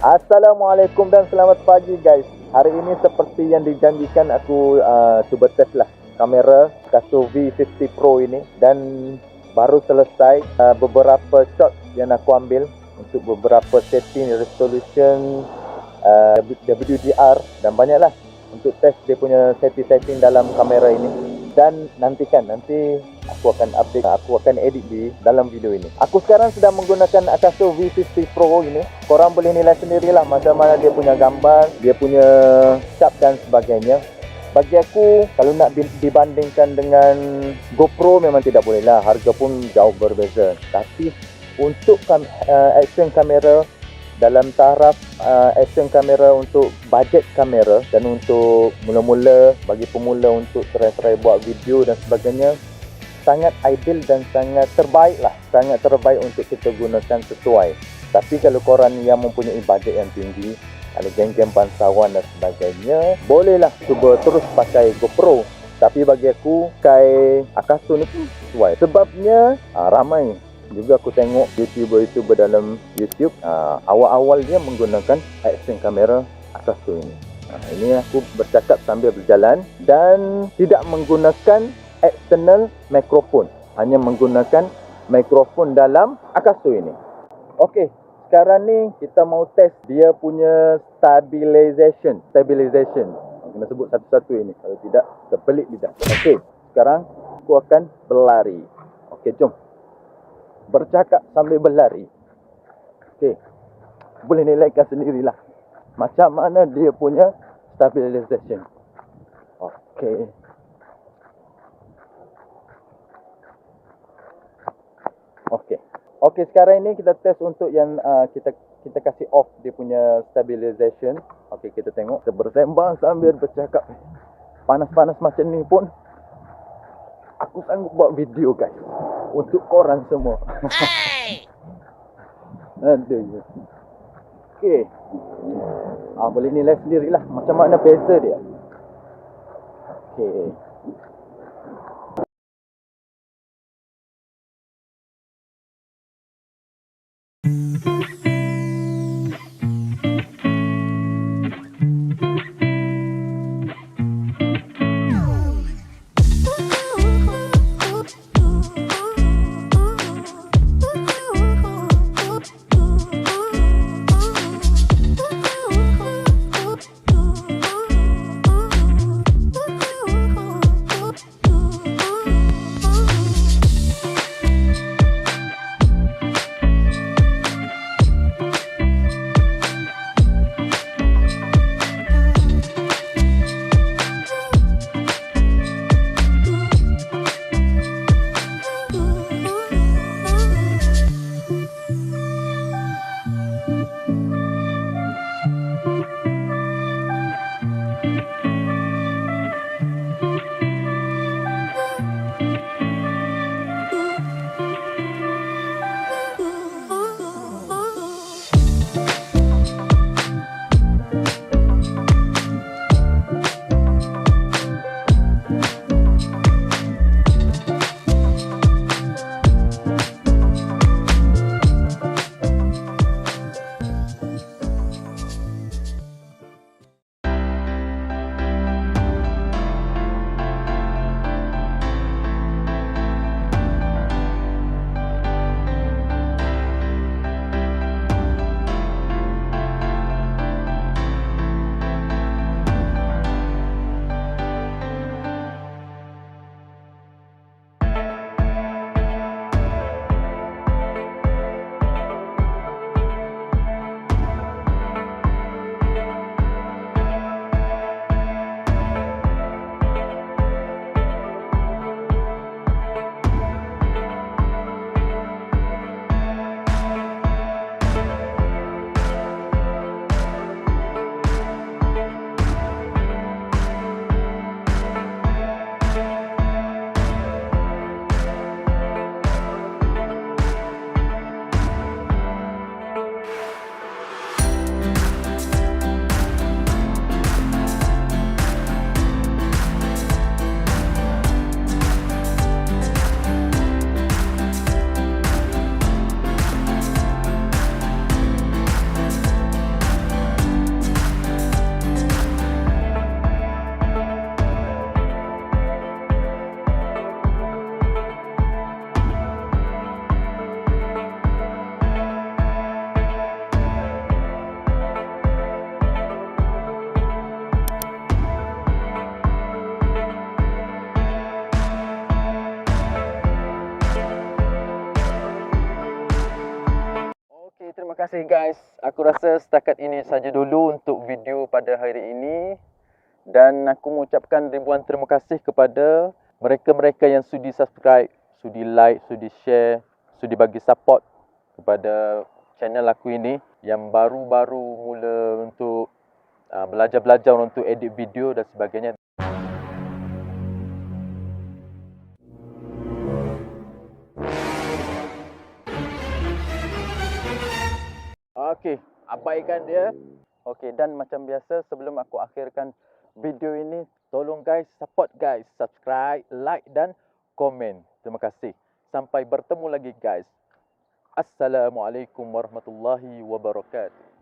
Assalamualaikum dan selamat pagi guys. Hari ini seperti yang dijanjikan aku cuba test lah kamera Acasto V50 Pro ini, dan baru selesai beberapa shot yang aku ambil untuk beberapa setting resolution WDR dan banyaklah untuk test dia punya setting dalam kamera ini. Dan nanti aku akan update, aku akan edit di dalam video ini. Aku sekarang sedang menggunakan Acasto V50 Pro ini. Korang boleh nilai sendirilah macam mana dia punya gambar, dia punya sharp dan sebagainya. Bagi aku, kalau nak dibandingkan dengan GoPro memang tidak boleh lah, harga pun jauh berbeza. Tapi untuk action kamera, dalam taraf action kamera untuk budget kamera dan untuk mula-mula, bagi pemula untuk try buat video dan sebagainya, sangat ideal dan sangat terbaik lah, sangat terbaik untuk kita gunakan sesuai. Tapi kalau korang yang mempunyai budget yang tinggi, ada geng-geng bangsawan dan sebagainya, bolehlah cuba terus pakai GoPro. Tapi bagi aku, pakai Acasto ni sesuai. Sebabnya ramai juga aku tengok YouTuber dalam YouTube, awal-awal dia menggunakan action kamera Acasto ini. Ini aku bercakap sambil berjalan dan tidak menggunakan external mikrofon, hanya menggunakan mikrofon dalam Acasto ini. Okey, sekarang ni kita mau test dia punya stabilization. Kena sebut satu-satu ini, kalau tidak terpelik lidah. Okey, sekarang aku akan berlari. Okey, jom. Bercakap sambil berlari. Okey, boleh nilaikan sendirilah macam mana dia punya stabilization. Okey. Okey, sekarang ini kita test untuk yang kita kasih off dia punya stabilization. Okey, kita tengok. Kita bersembang sambil bercakap. Panas-panas macam ni pun aku sanggup buat video guys untuk korang semua. Aduh. Okey. Boleh nilai sendirilah macam mana beza dia. Okey. kasih guys. Aku rasa setakat ini saja dulu untuk video pada hari ini. Dan aku mengucapkan ribuan terima kasih kepada mereka-mereka yang sudi subscribe, sudi like, sudi share, sudi bagi support kepada channel aku ini yang baru-baru mula untuk belajar-belajar untuk edit video dan sebagainya. Okey, abaikan dia. Okey, dan macam biasa sebelum aku akhirkan video ini, tolong guys, support guys, subscribe, like dan komen. Terima kasih. Sampai bertemu lagi guys. Assalamualaikum warahmatullahi wabarakatuh.